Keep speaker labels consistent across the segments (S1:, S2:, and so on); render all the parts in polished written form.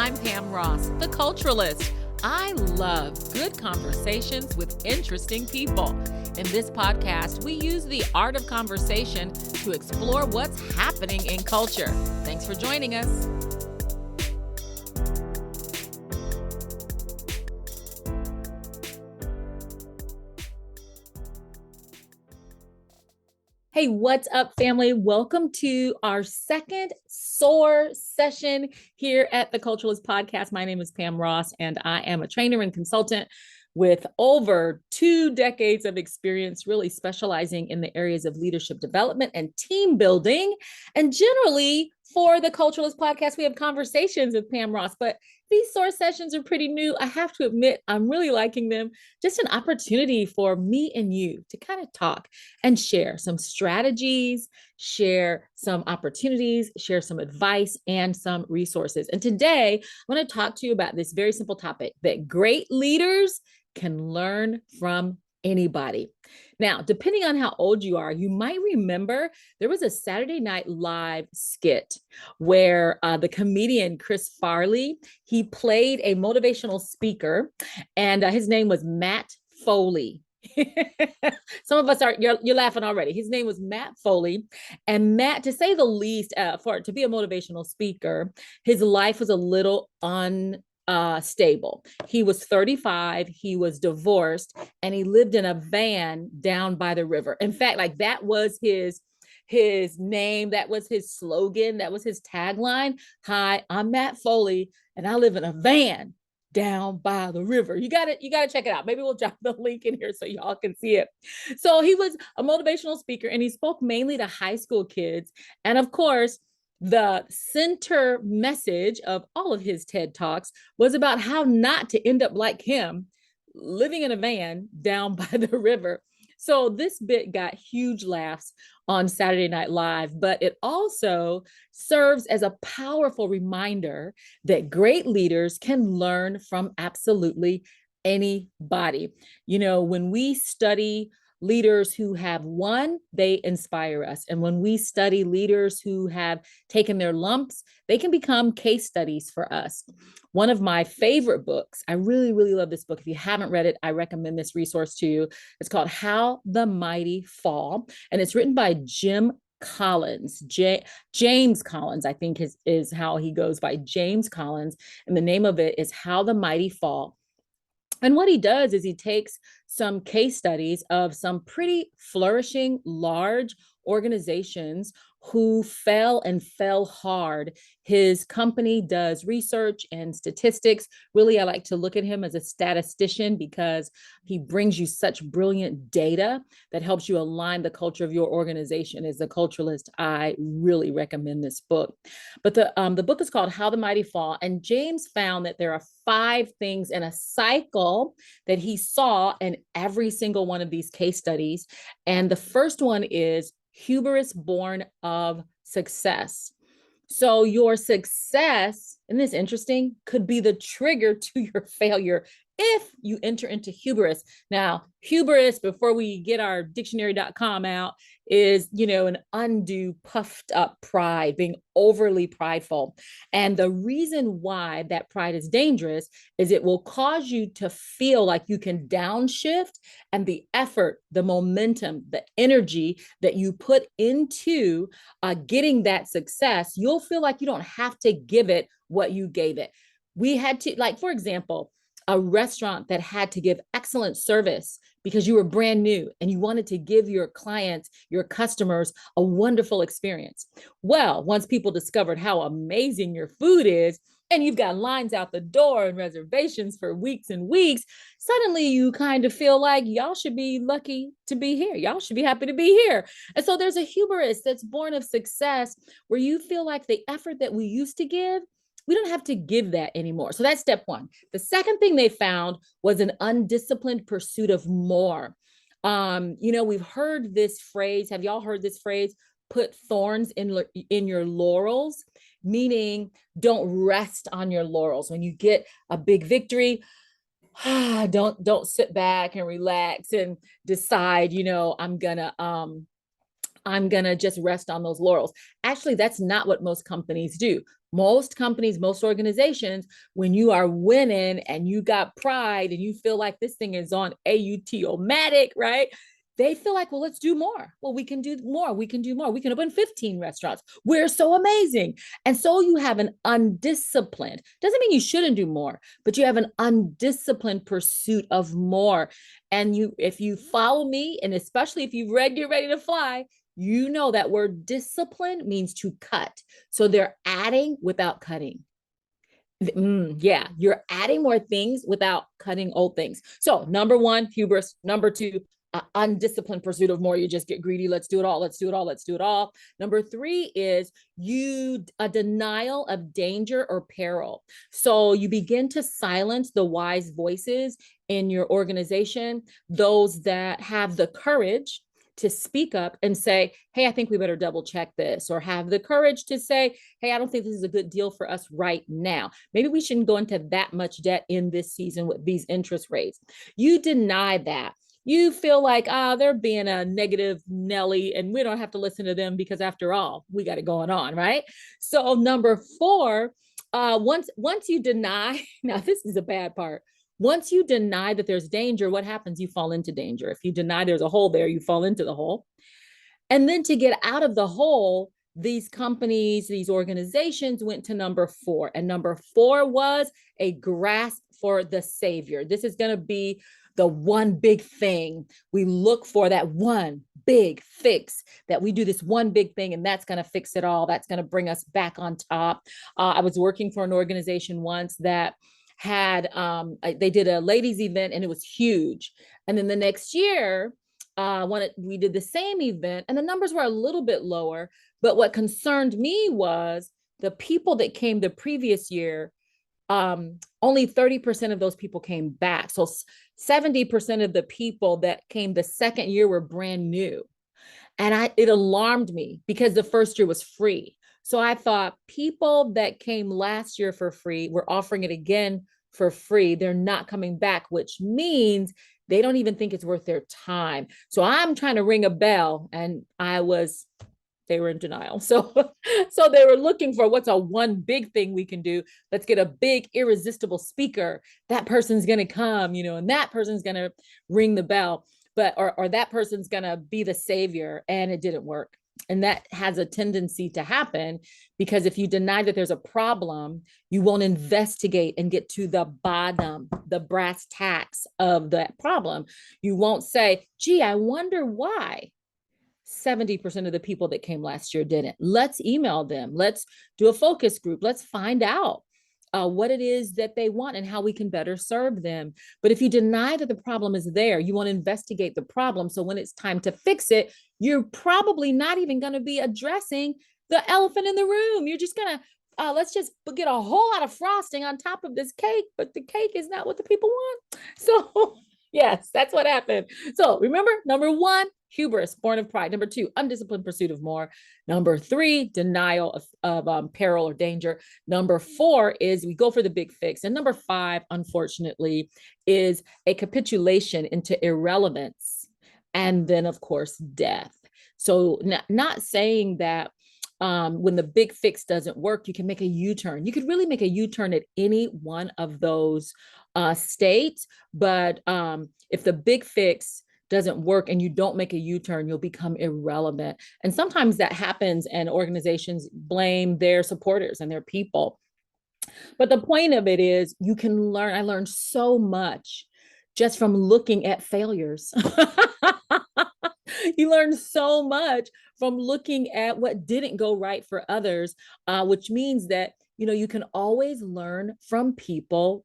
S1: I'm Pam Ross, the culturalist. I love good conversations with interesting people. In this podcast, we use the art of conversation to explore what's happening in culture. Thanks for joining us. Hey, what's up, family? Welcome to our second SOAR session here at the Culturalist Podcast. My name is Pam Ross, and I am a trainer and consultant with over 2 decades of experience, really specializing in the areas of leadership development and team building. And generally, for the Culturalist Podcast, we have conversations with Pam Ross, but these SOAR sessions are pretty new. I have to admit, I'm really liking them. Just an opportunity for me and you to kind of talk and share some strategies, share some opportunities, share some advice, and some resources. And today, I want to talk to you about this very simple topic that great leaders can learn from anybody. Now, depending on how old you are, you might remember there was a Saturday Night Live skit where the comedian Chris Farley, he played a motivational speaker, and his name was Matt Foley. Some of us you're laughing already. His name was Matt Foley, and Matt, to say the least, to be a motivational speaker, his life was a little unstable. He was 35, he was divorced, and he lived in a van down by the river. In fact, like that was his name, that was his slogan, that was his tagline. Hi, I'm Matt Foley, and I live in a van down by the river. You gotta check it out. Maybe we'll drop the link in here so y'all can see it. So he was a motivational speaker, and he spoke mainly to high school kids. And of course, the center message of all of his TED Talks was about how not to end up like him, living in a van down by the river. So this bit got huge laughs on Saturday Night Live, but it also serves as a powerful reminder that great leaders can learn from absolutely anybody. You know, when we study leaders who have won, they inspire us. And when we study leaders who have taken their lumps, they can become case studies for us. One of my favorite books, I really, really love this book. If you haven't read it, I recommend this resource to you. It's called How the Mighty Fall, and it's written by Jim Collins. James Collins, I think is how he goes by, James Collins. And the name of it is How the Mighty Fall. And what he does is he takes some case studies of some pretty flourishing, large organizations who fell hard. His company does research and statistics. Really, I like to look at him as a statistician because he brings you such brilliant data that helps you align the culture of your organization. As a culturalist, I really recommend this book. But the book is called How the Mighty Fall, and James found that there are 5 things in a cycle that he saw in every single one of these case studies. And the first one is hubris born of success. So your success, and this is interesting, could be the trigger to your failure if you enter into hubris. Now, hubris, before we get our dictionary.com out, is, an undue puffed up pride, being overly prideful. And the reason why that pride is dangerous is it will cause you to feel like you can downshift, and the effort, the momentum, the energy that you put into getting that success, you'll feel like you don't have to give it what you gave it. We had to, like, for example, a restaurant that had to give excellent service because you were brand new and you wanted to give your clients, your customers, a wonderful experience. Well, once people discovered how amazing your food is, and you've got lines out the door and reservations for weeks and weeks, suddenly you kind of feel like y'all should be lucky to be here. Y'all should be happy to be here. And so there's a hubris that's born of success where you feel like the effort that we used to give, we don't have to give that anymore. So that's step one. The second thing they found was an undisciplined pursuit of more. We've heard this phrase. Have y'all heard this phrase? Put thorns in your laurels, meaning don't rest on your laurels. When you get a big victory, don't sit back and relax and decide, I'm gonna just rest on those laurels. Actually, that's not what most companies do. Most companies, most organizations, when you are winning and you got pride and you feel like this thing is on AUT-O-matic, right? They feel like, well, let's do more. Well, we can do more. We can do more. We can open 15 restaurants. We're so amazing. And so you have an undisciplined, doesn't mean you shouldn't do more, but you have an undisciplined pursuit of more. And if you follow me, and especially if you've read Get Ready to Fly, you know that word discipline means to cut. So they're adding without cutting. Yeah, you're adding more things without cutting old things. So number one, hubris. Number two, undisciplined pursuit of more. You just get greedy. Let's do it all. Let's do it all. Let's do it all. Number three is a denial of danger or peril. So you begin to silence the wise voices in your organization, those that have the courage to speak up and say, hey, I think we better double check this, or have the courage to say, hey, I don't think this is a good deal for us right now. Maybe we shouldn't go into that much debt in this season with these interest rates. You deny that. You feel like, they're being a negative Nelly and we don't have to listen to them because after all, we got it going on, right? So number four, once you deny, now this is a bad part. Once you deny that there's danger, what happens? You fall into danger. If you deny there's a hole there, you fall into the hole. And then to get out of the hole, these companies, these organizations went to number four. And number four was a grasp for the Savior. This is going to be the one big thing. We look for that one big fix, that we do this one big thing and that's going to fix it all. That's going to bring us back on top. I was working for an organization once that had, they did a ladies event and it was huge. And then the next year, we did the same event and the numbers were a little bit lower. But what concerned me was the people that came the previous year, only 30% of those people came back. So 70% of the people that came the second year were brand new. And it alarmed me because the first year was free. So I thought people that came last year for free were offering it again for free. They're not coming back, which means they don't even think it's worth their time. So I'm trying to ring a bell, and they were in denial. So they were looking for what's a one big thing we can do. Let's get a big irresistible speaker. That person's going to come, and that person's going to ring the bell, or that person's going to be the savior. And it didn't work. And that has a tendency to happen because if you deny that there's a problem, you won't investigate and get to the bottom, the brass tacks of that problem. You won't say, gee, I wonder why 70% of the people that came last year didn't. Let's email them. Let's do a focus group. Let's find out what it is that they want and how we can better serve them. But if you deny that the problem is there, you won't investigate the problem. So when it's time to fix it, you're probably not even going to be addressing the elephant in the room. You're just going to, let's just get a whole lot of frosting on top of this cake, but the cake is not what the people want. So yes, that's what happened. So remember, number one, hubris, born of pride. Number two, undisciplined pursuit of more. Number three, denial of peril or danger. Number four is we go for the big fix. And number five, unfortunately, is a capitulation into irrelevance. And then, of course, death. So not saying that when the big fix doesn't work, you can make a U-turn. You could really make a U-turn at any one of those states. But if the big fix doesn't work and you don't make a U-turn, you'll become irrelevant. And sometimes that happens and organizations blame their supporters and their people. But the point of it is you can learn. I learned so much just from looking at failures. You learn so much from looking at what didn't go right for others, which means that you can always learn from people.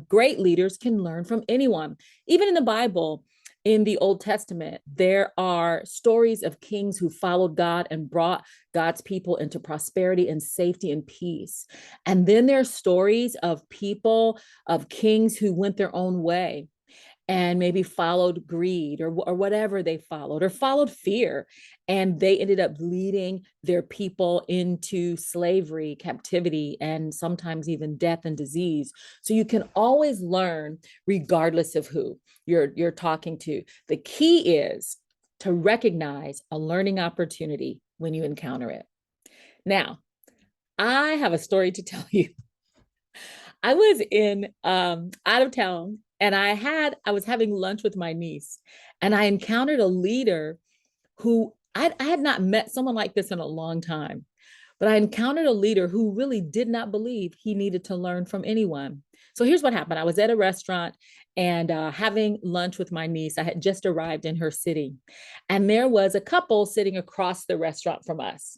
S1: Great leaders can learn from anyone. Even in the Bible, in the Old Testament, there are stories of kings who followed God and brought God's people into prosperity and safety and peace. And then there are stories of people, of kings who went their own way and maybe followed greed or whatever they followed, or followed fear. And they ended up leading their people into slavery, captivity, and sometimes even death and disease. So you can always learn regardless of who you're talking to. The key is to recognize a learning opportunity when you encounter it. Now, I have a story to tell you. I was in out of town and I was having lunch with my niece and I encountered a leader who I had not met someone like this in a long time. But I encountered a leader who really did not believe he needed to learn from anyone. So here's what happened. I was at a restaurant and having lunch with my niece. I had just arrived in her city. And there was a couple sitting across the restaurant from us.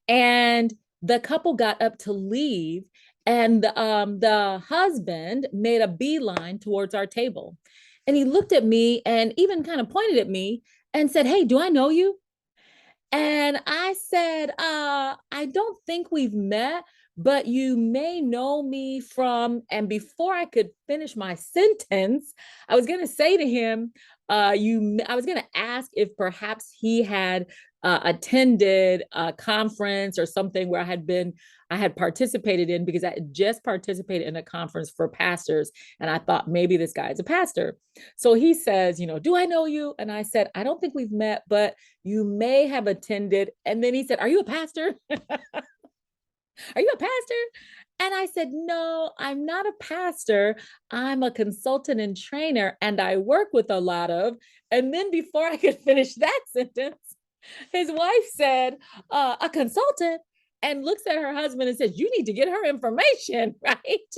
S1: And the couple got up to leave, and the husband made a beeline towards our table. And he looked at me and even kind of pointed at me and said, "Hey, do I know you?" And I said, I don't think we've met, but you may know me from. And before I could finish my sentence, I was going to say to him, I was going to ask if perhaps he had attended a conference or something where I had participated in, because I had just participated in a conference for pastors. And I thought maybe this guy is a pastor. So he says, "Do I know you?" And I said, "I don't think we've met, but you may have attended." And then he said, "Are you a pastor? Are you a pastor?" And I said, "No, I'm not a pastor. I'm a consultant and trainer, and I work with a lot of." And then before I could finish that sentence, his wife said, "A consultant," and looks at her husband and says, "You need to get her information," right?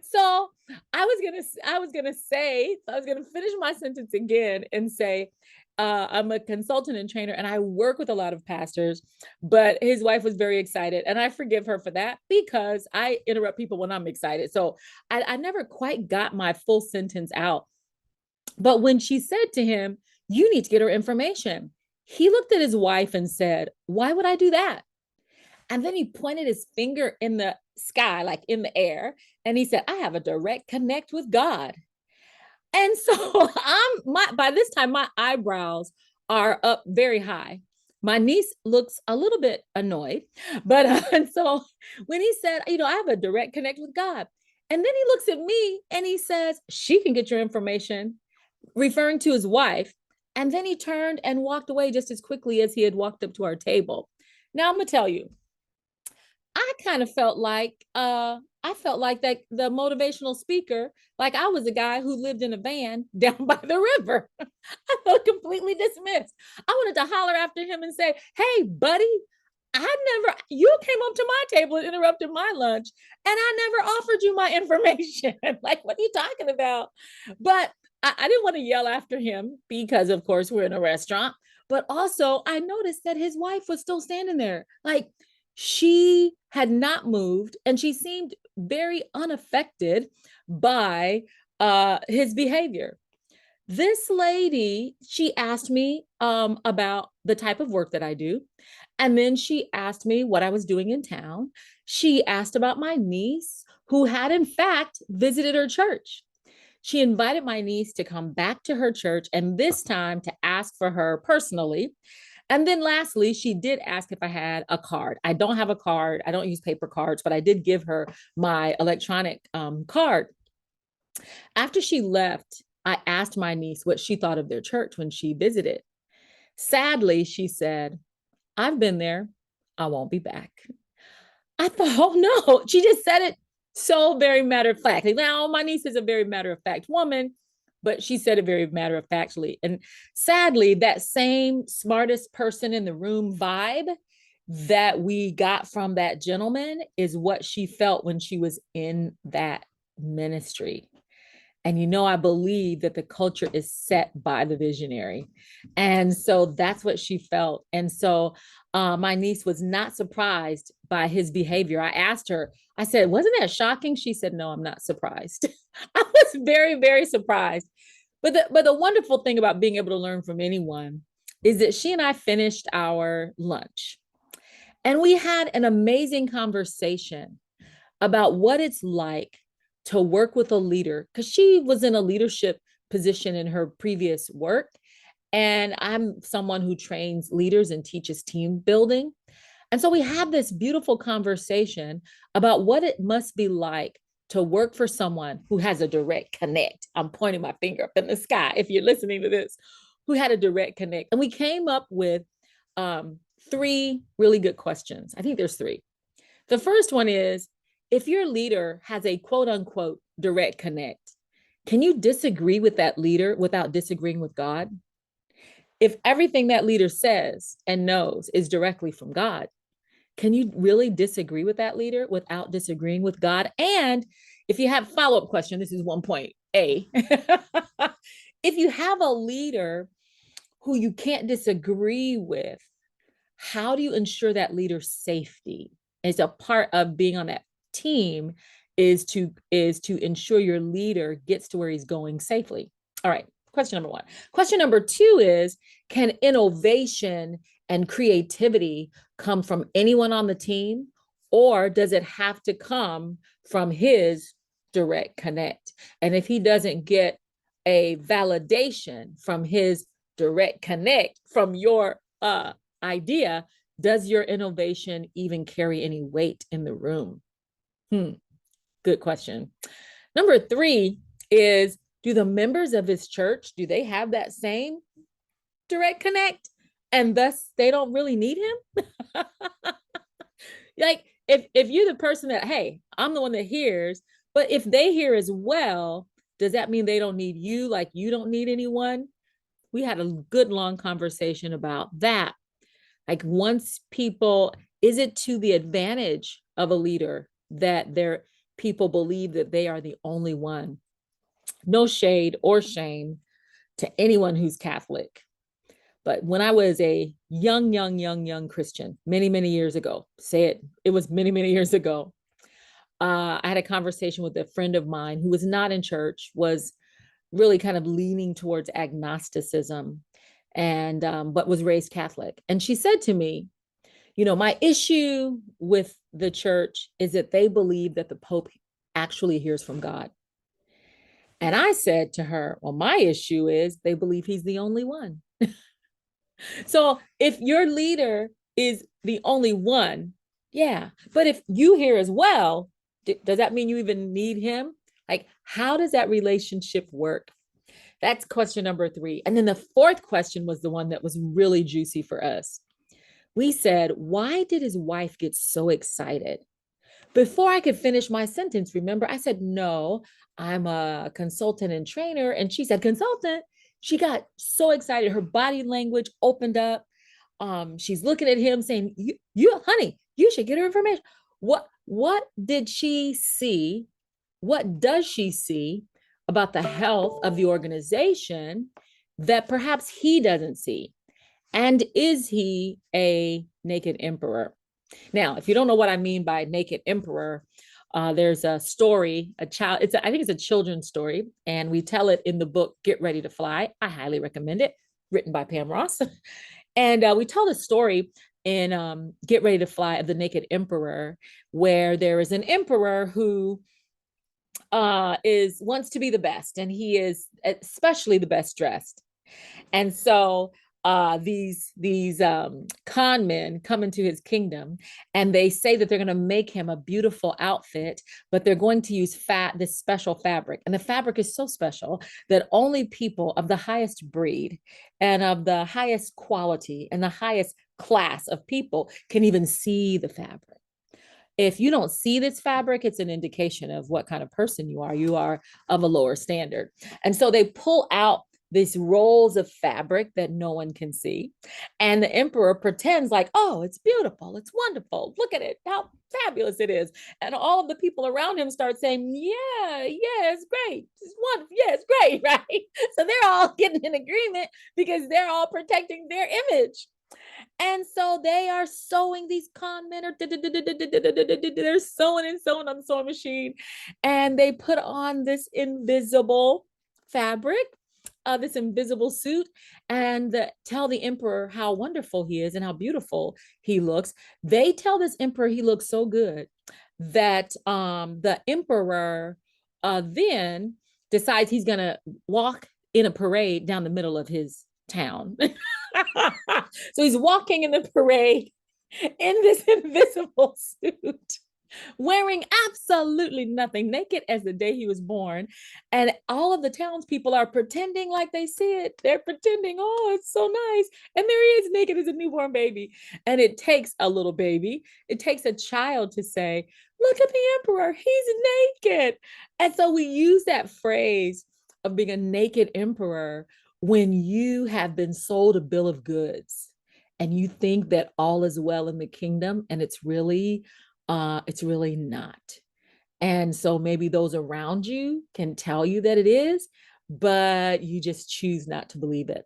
S1: So I was gonna finish my sentence again and say, I'm a consultant and trainer, and I work with a lot of pastors. But his wife was very excited, and I forgive her for that because I interrupt people when I'm excited. So I never quite got my full sentence out. But when she said to him, "You need to get her information," he looked at his wife and said, "Why would I do that?" And then he pointed his finger in the sky, like in the air, and he said, "I have a direct connect with God." And so by this time, my eyebrows are up very high. My niece looks a little bit annoyed, but and so when he said, "I have a direct connect with God," and then he looks at me and he says, "She can get your information," referring to his wife. And then he turned and walked away just as quickly as he had walked up to our table. Now I'm gonna tell you, I kind of felt like that the motivational speaker, like I was a guy who lived in a van down by the river. I felt completely dismissed. I wanted to holler after him and say, "Hey, buddy, you came up to my table and interrupted my lunch, and I never offered you my information." Like, what are you talking about? But I didn't want to yell after him because, of course, we're in a restaurant. But also, I noticed that his wife was still standing there. Like, she had not moved and she seemed very unaffected by his behavior. This lady, she asked me about the type of work that I do. And then she asked me what I was doing in town. She asked about my niece, who had, in fact, visited her church. She invited my niece to come back to her church, and this time to ask for her personally. And then lastly, she did ask if I had a card. I don't have a card. I don't use paper cards, but I did give her my electronic card. After she left, I asked my niece what she thought of their church when she visited. Sadly, she said, "I've been there. I won't be back." I thought, oh no, she just said it so very matter of fact. Now, my niece is a very matter of fact woman, but she said it very matter of factly. And sadly, that same smartest person in the room vibe that we got from that gentleman is what she felt when she was in that ministry. And I believe that the culture is set by the visionary. And so that's what she felt. And so my niece was not surprised by his behavior. I asked her, I said, "Wasn't that shocking?" She said, "No, I'm not surprised." I was very, very surprised. But the wonderful thing about being able to learn from anyone is that she and I finished our lunch and we had an amazing conversation about what it's like to work with a leader, because she was in a leadership position in her previous work. And I'm someone who trains leaders and teaches team building. And so we had this beautiful conversation about what it must be like to work for someone who has a direct connect. I'm pointing my finger up in the sky if you're listening to this, who had a direct connect. And we came up with three really good questions. I think there's three. The first one is, if your leader has a quote unquote direct connect, can you disagree with that leader without disagreeing with God? If everything that leader says and knows is directly from God, can you really disagree with that leader without disagreeing with God? And if you have follow-up question, this is 1.A. If you have a leader who you can't disagree with, how do you ensure that leader's safety? As a part of being on that team is to ensure your leader gets to where he's going safely. All right, question number one. Question number two is, can innovation and creativity come from anyone on the team, or does it have to come from his direct connect? And if he doesn't get a validation from his direct connect from your idea, does your innovation even carry any weight in the room? Good question. Number three is, do the members of his church, do they have that same direct connect? And thus they don't really need him? Like, if you're the person that, hey, I'm the one that hears, but if they hear as well, does that mean they don't need you like you don't need anyone? We had a good long conversation about that. Like, once people, is it to the advantage of a leader that their people believe that they are the only one? No shade or shame to anyone who's Catholic. But when I was a young Christian, many years ago, it was many years ago, I had a conversation with a friend of mine who was not in church, was really kind of leaning towards agnosticism, and but was raised Catholic. And she said to me, my issue with the church is that they believe that the Pope actually hears from God. And I said to her, well, my issue is they believe he's the only one. So if your leader is the only one, yeah. But if you hear as well, does that mean you even need him? Like, how does that relationship work? That's question number three. And then the fourth question was the one that was really juicy for us. We said, why did his wife get so excited? Before I could finish my sentence, remember, I said, no, I'm a consultant and trainer. And she said, consultant? She got so excited. Her body language opened up. She's looking at him saying, you, honey, you should get her information. What did she see? What does she see about the health of the organization that perhaps he doesn't see? And is he a naked emperor? Now, if you don't know what I mean by naked emperor, there's a story, I think it's a children's story, and we tell it in the book, Get Ready to Fly. I highly recommend it, written by Pam Ross. And we tell the story in Get Ready to Fly of the naked emperor, where there is an emperor who wants to be the best, and he is especially the best dressed. And so these con men come into his kingdom, and they say that they're going to make him a beautiful outfit, but they're going to use this special fabric. And the fabric is so special that only people of the highest breed and of the highest quality and the highest class of people can even see the fabric. If you don't see this fabric, it's an indication of what kind of person you are. You are of a lower standard. And so they pull out these rolls of fabric that no one can see. And the emperor pretends like, oh, it's beautiful. It's wonderful. Look at it, how fabulous it is. And all of the people around him start saying, yeah, it's great. It's wonderful. Yeah, it's great, right? So they're all getting in agreement because they're all protecting their image. And so they are sewing, these con men are they're sewing and sewing on the sewing machine. And they put on this invisible fabric, this invisible suit, and tell the emperor how wonderful he is and how beautiful he looks. They tell this emperor he looks so good that the emperor then decides he's going to walk in a parade down the middle of his town. So he's walking in the parade in this invisible suit. wearing absolutely nothing, naked as the day he was born. And all of the townspeople are pretending like they see it. They're pretending, oh, it's so nice. And there he is, naked as a newborn baby. And it takes a little baby, it takes a child to say, look at the emperor, he's naked. And so we use that phrase of being a naked emperor when you have been sold a bill of goods and you think that all is well in the kingdom, and it's really not. And so maybe those around you can tell you that it is, but you just choose not to believe it.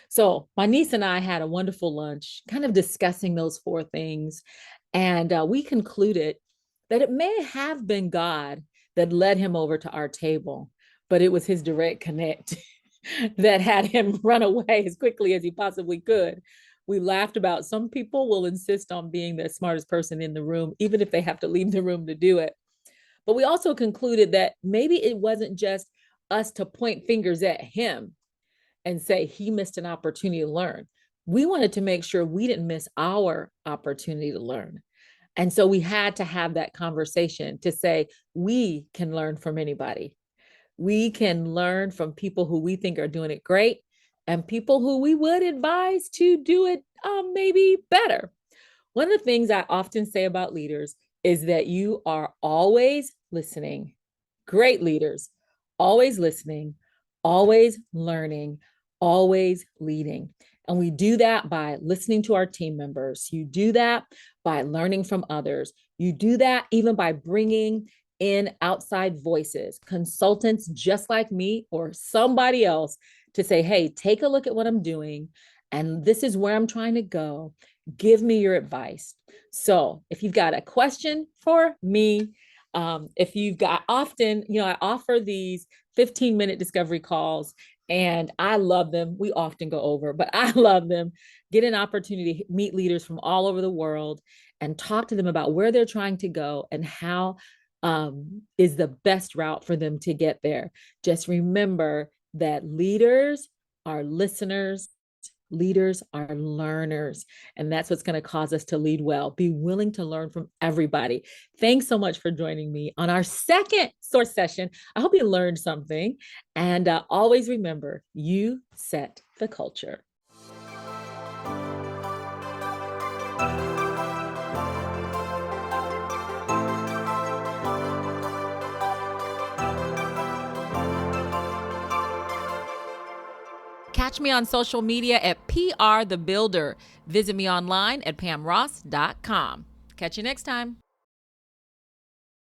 S1: So my niece and I had a wonderful lunch, kind of discussing those four things. And we concluded that it may have been God that led him over to our table, but it was his direct connect that had him run away as quickly as he possibly could. We laughed about some people will insist on being the smartest person in the room, even if they have to leave the room to do it. But we also concluded that maybe it wasn't just us to point fingers at him and say he missed an opportunity to learn. We wanted to make sure we didn't miss our opportunity to learn. And so we had to have that conversation to say, we can learn from anybody. We can learn from people who we think are doing it great and people who we would advise to do it maybe better. One of the things I often say about leaders is that you are always listening. Great leaders, always listening, always learning, always leading. And we do that by listening to our team members. You do that by learning from others. You do that even by bringing in outside voices, consultants just like me or somebody else to say, hey, take a look at what I'm doing. And this is where I'm trying to go. Give me your advice. So if you've got a question for me, if you've got often, I offer these 15-minute discovery calls and I love them. We often go over, but I love them. Get an opportunity to meet leaders from all over the world and talk to them about where they're trying to go and how is the best route for them to get there. Just remember that leaders are listeners. Leaders are learners, and that's what's going to cause us to lead well. Be willing to learn from everybody. Thanks so much for joining me on our second SOAR session. I hope you learned something. And always remember, you set the culture. Catch me on social media at PR The Builder. Visit me online at pamross.com. Catch you next time.